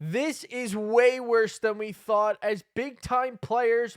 This is way worse than we thought, as big-time players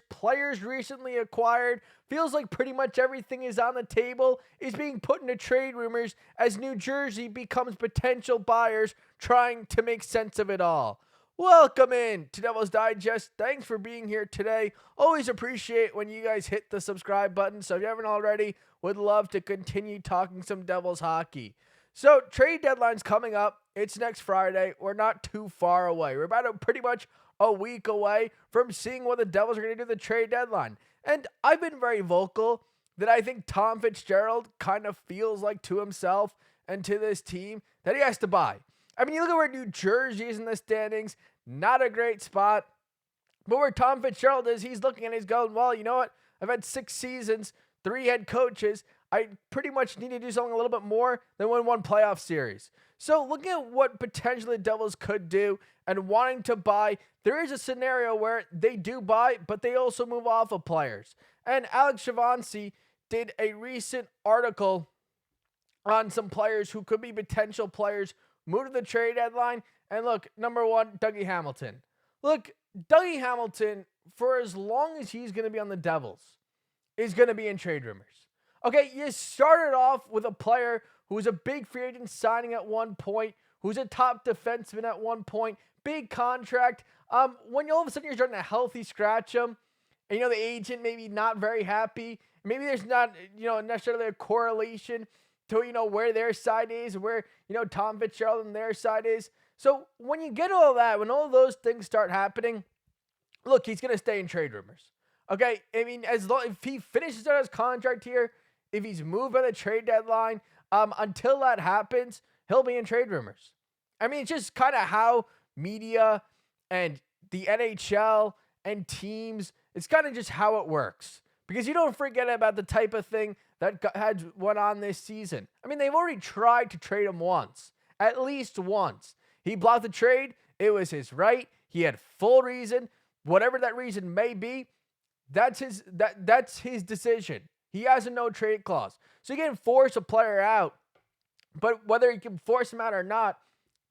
recently acquired, feels like pretty much everything is on the table, is being put into trade rumors as New Jersey becomes potential buyers trying to make sense of it all. Welcome in to Devil's Digest. Thanks for being here today. Always appreciate when you guys hit the subscribe button, so if you haven't already, would love to continue talking some Devils hockey. So, trade deadline's coming up. It's next Friday. We're not too far away. We're about pretty much a week away from seeing what the Devils are going to do at the trade deadline. And I've been very vocal that I think Tom Fitzgerald kind of feels like to himself and to this team that he has to buy. I mean, you look at where New Jersey is in the standings, not a great spot. But where Tom Fitzgerald is, he's looking and he's going, well, you know what? I've had 6 seasons, 3 head coaches. I pretty much need to do something a little bit more than win one playoff series. So looking at what potentially the Devils could do and wanting to buy, there is a scenario where they do buy, but they also move off of players. And Alex Chavancy did a recent article on some players who could be potential players move to the trade deadline. And look, number one, Dougie Hamilton. Look, Dougie Hamilton, for as long as he's going to be on the Devils, is going to be in trade rumors. Okay, you started off with a player who was a big free agent signing at one point, who's a top defenseman at one point, big contract. When all of a sudden you're starting to healthy scratch him, and the agent maybe not very happy, maybe there's not necessarily a correlation to where their side is, where Tom Fitzgerald and their side is. So when you get all that, when all those things start happening, look, he's gonna stay in trade rumors. Okay, I mean, if he finishes out his contract here, if he's moved by the trade deadline, until that happens, he'll be in trade rumors. I mean, it's just kind of how media and the NHL and teams, it's kind of just how it works. Because you don't forget about the type of thing that had went on this season. I mean, they've already tried to trade him once, at least once. He blocked the trade. It was his right. He had full reason. Whatever that reason may be, that's his decision. He has a no-trade clause. So you can force a player out. But whether you can force him out or not,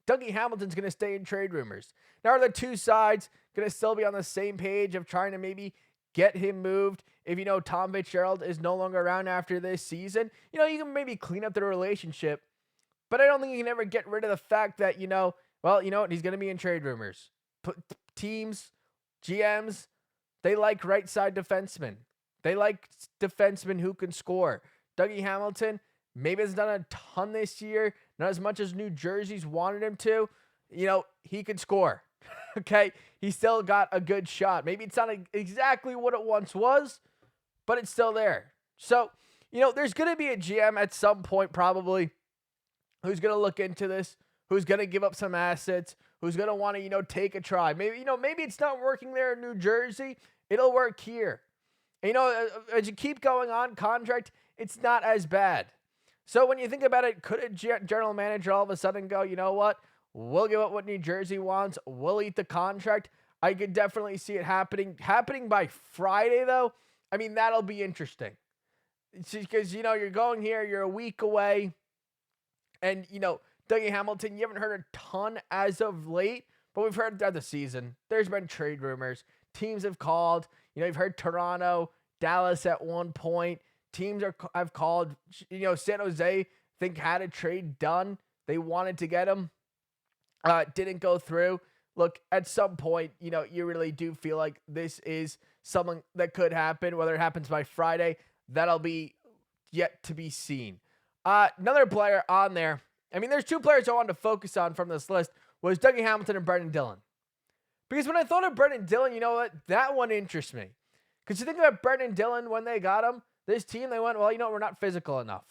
Dougie Hamilton's going to stay in trade rumors. Now, are the two sides going to still be on the same page of trying to maybe get him moved if, Tom Fitzgerald is no longer around after this season? You can maybe clean up the relationship. But I don't think you can ever get rid of the fact that, he's going to be in trade rumors. Teams, GMs, they like right-side defensemen. They like defensemen who can score. Dougie Hamilton maybe has done a ton this year, not as much as New Jersey's wanted him to. He can score. Okay? He still got a good shot. Maybe it's not exactly what it once was, but it's still there. So, there's going to be a GM at some point probably who's going to look into this, who's going to give up some assets, who's going to want to, take a try. Maybe, maybe it's not working there in New Jersey. It'll work here. And, as you keep going on contract, it's not as bad. So when you think about it, could a general manager all of a sudden go, you know what? We'll give up what New Jersey wants. We'll eat the contract. I could definitely see it happening. Happening by Friday, though, I mean, that'll be interesting. It's because, you're going here, you're a week away. And, Dougie Hamilton, you haven't heard a ton as of late, but we've heard throughout the season. There's been trade rumors. Teams have called. You've heard Toronto, Dallas at one point. Teams have called. San Jose, think had a trade done. They wanted to get him. Didn't go through. Look, at some point, you really do feel like this is something that could happen. Whether it happens by Friday, that'll be yet to be seen. Another player on there. I mean, there's 2 players I wanted to focus on from this list was Dougie Hamilton and Brenden Dillon. Because when I thought of Brenden Dillon, you know what? That one interests me. Because you think about Brenden Dillon when they got him, this team, they went, well, we're not physical enough.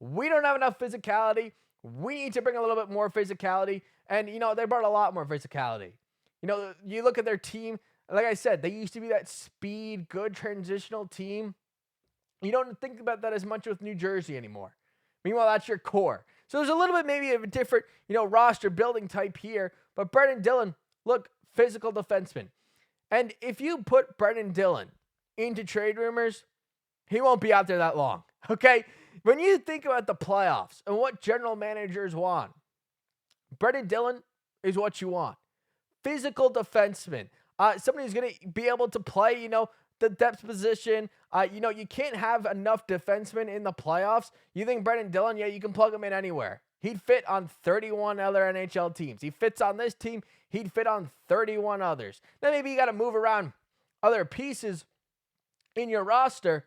We don't have enough physicality. We need to bring a little bit more physicality. And, they brought a lot more physicality. You look at their team, like I said, they used to be that speed, good transitional team. You don't think about that as much with New Jersey anymore. Meanwhile, that's your core. So there's a little bit maybe of a different, roster building type here. But Brenden Dillon, look, physical defenseman. And if you put Brenden Dillon into trade rumors, he won't be out there that long. Okay? When you think about the playoffs and what general managers want, Brenden Dillon is what you want. physical defenseman. Somebody who's going to be able to play, the depth position. You can't have enough defensemen in the playoffs. You think Brenden Dillon, yeah, you can plug him in anywhere. He'd fit on 31 other NHL teams. He fits on this team. He'd fit on 31 others. Then maybe you got to move around other pieces in your roster.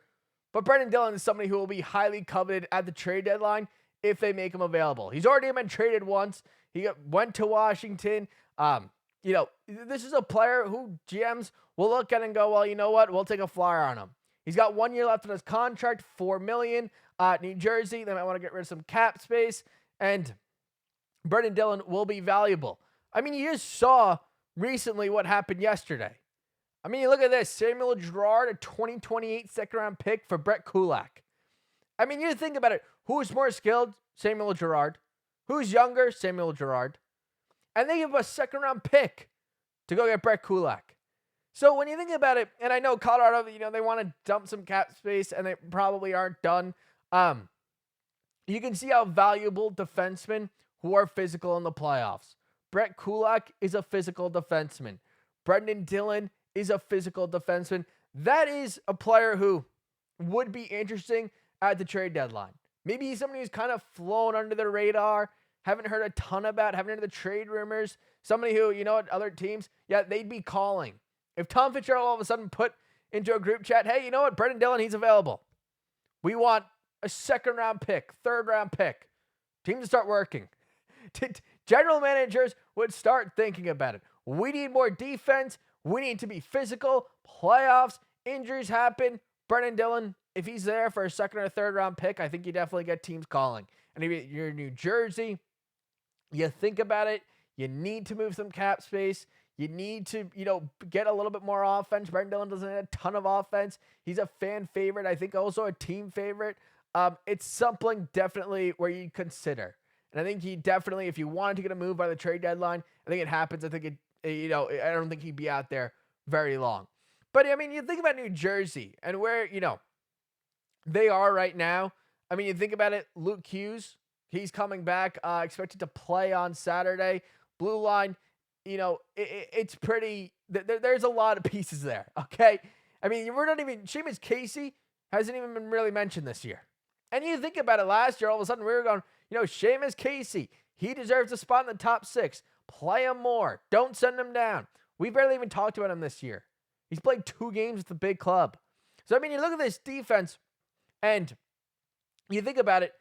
But Brenden Dillon is somebody who will be highly coveted at the trade deadline if they make him available. He's already been traded once. He went to Washington. This is a player who GMs will look at and go, well, you know what? We'll take a flyer on him. He's got 1 year left on his contract, $4 million. New Jersey, they might want to get rid of some cap space. And Brenden Dillon will be valuable. I mean, you just saw recently what happened yesterday. I mean, you look at this. Samuel Girard, a 2028 second-round pick for Brett Kulak. I mean, you think about it. Who's more skilled? Samuel Girard. Who's younger? Samuel Girard. And they give a second-round pick to go get Brett Kulak. So when you think about it, and I know Colorado, they want to dump some cap space, and they probably aren't done. You can see how valuable defensemen who are physical in the playoffs. Brett Kulak is a physical defenseman. Brenden Dillon is a physical defenseman. That is a player who would be interesting at the trade deadline. Maybe he's somebody who's kind of flown under the radar, haven't heard a ton about, haven't heard the trade rumors. Somebody who, other teams, yeah, they'd be calling. If Tom Fitzgerald all of a sudden put into a group chat, hey, you know what, Brenden Dillon, he's available. We want a second-round pick, third-round pick. Teams to start working. General managers would start thinking about it. We need more defense. We need to be physical. Playoffs, injuries happen. Brenden Dillon, if he's there for a second or third round pick, I think you definitely get teams calling. And if you're in New Jersey, you think about it. You need to move some cap space. You need to, get a little bit more offense. Brenden Dillon doesn't have a ton of offense. He's a fan favorite. I think also a team favorite. It's something definitely where you consider. And I think he definitely, if you wanted to get a move by the trade deadline, I think it happens. I think I don't think he'd be out there very long. But, I mean, you think about New Jersey and where, they are right now. I mean, you think about it, Luke Hughes, he's coming back, expected to play on Saturday. Blue line, it's pretty, there's a lot of pieces there, okay? I mean, we're not even, Seamus Casey hasn't even been really mentioned this year. And you think about it, last year, all of a sudden we were going, Seamus Casey, he deserves a spot in the top 6. Play him more. Don't send him down. We barely even talked about him this year. He's played 2 games with the big club. So, I mean, you look at this defense, and you think about it,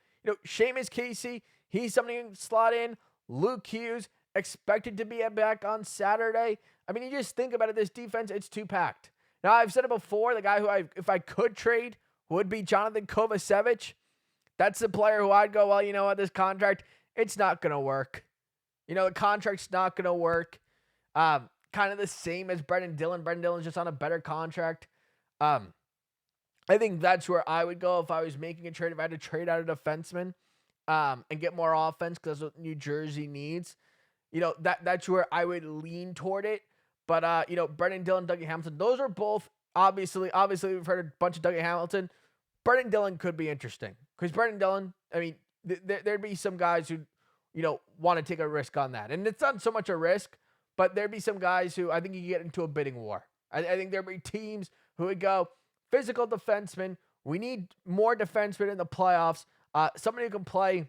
Seamus Casey, he's somebody who can slot in. Luke Hughes, expected to be back on Saturday. I mean, you just think about it, this defense, it's too packed. Now, I've said it before, the guy who if I could trade would be Johnathan Kovacevic. That's the player who I'd go, well, you know what, this contract, it's not going to work. The contract's not going to work. Kind of the same as Brenden Dillon. Brenden Dillon's just on a better contract. I think that's where I would go if I was making a trade, if I had to trade out a defenseman and get more offense, because that's what New Jersey needs. That's where I would lean toward it. But, Brenden Dillon, Dougie Hamilton, those are both, obviously we've heard a bunch of Dougie Hamilton. Brenden Dillon could be interesting. Because Brenden Dillon, I mean, there'd be some guys who, want to take a risk on that. And it's not so much a risk, but there'd be some guys who I think you get into a bidding war. I think there'd be teams who would go, physical defenseman, we need more defensemen in the playoffs. Somebody who can play,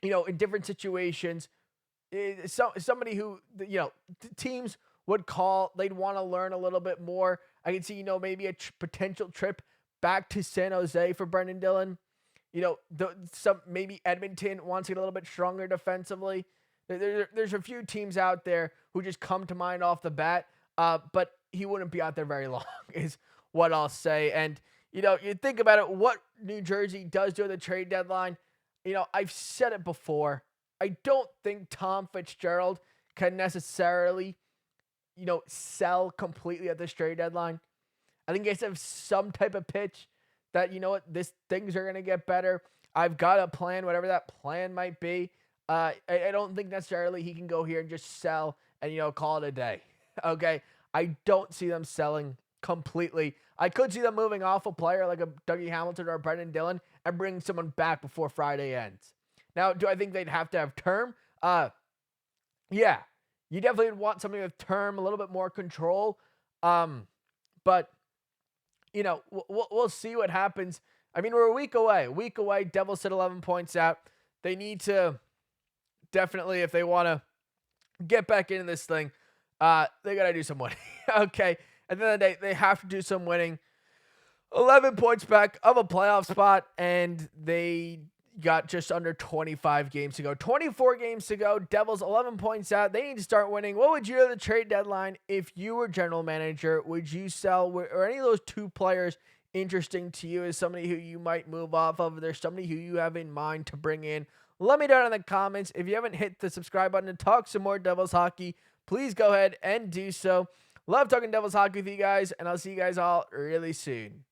in different situations. Somebody who, teams would call, they'd want to learn a little bit more. I can see, maybe a potential trip back to San Jose for Brenden Dillon. Maybe Edmonton wants to get a little bit stronger defensively. There's a few teams out there who just come to mind off the bat, but he wouldn't be out there very long, is what I'll say. And, you think about it, what New Jersey does do at the trade deadline. I've said it before. I don't think Tom Fitzgerald can necessarily, sell completely at this trade deadline. I think he has to have some type of pitch that, things are going to get better. I've got a plan, whatever that plan might be. I don't think necessarily he can go here and just sell and, call it a day. Okay? I don't see them selling completely. I could see them moving off a player like a Dougie Hamilton or a Brenden Dillon and bring someone back before Friday ends. Now, do I think they'd have to have term? Yeah. You definitely would want something with term, a little bit more control. But you know, we'll see what happens. I mean, we're a week away. A week away. Devils sit 11 points out. They need to definitely, if they want to get back into this thing, they got to do some winning. Okay. At the end of the day, they have to do some winning. 11 points back of a playoff spot, and they got just under 25 games to go. 24 games to go. Devils 11 points out. They need to start winning. What would you do at the trade deadline if you were general manager? Would you sell, or any of those two players interesting to you as somebody who you might move off of? There's somebody who you have in mind to bring in. Let me know in the comments. If you haven't hit the subscribe button to talk some more Devils hockey, please go ahead and do so. Love talking Devils hockey with you guys, and I'll see you guys all really soon.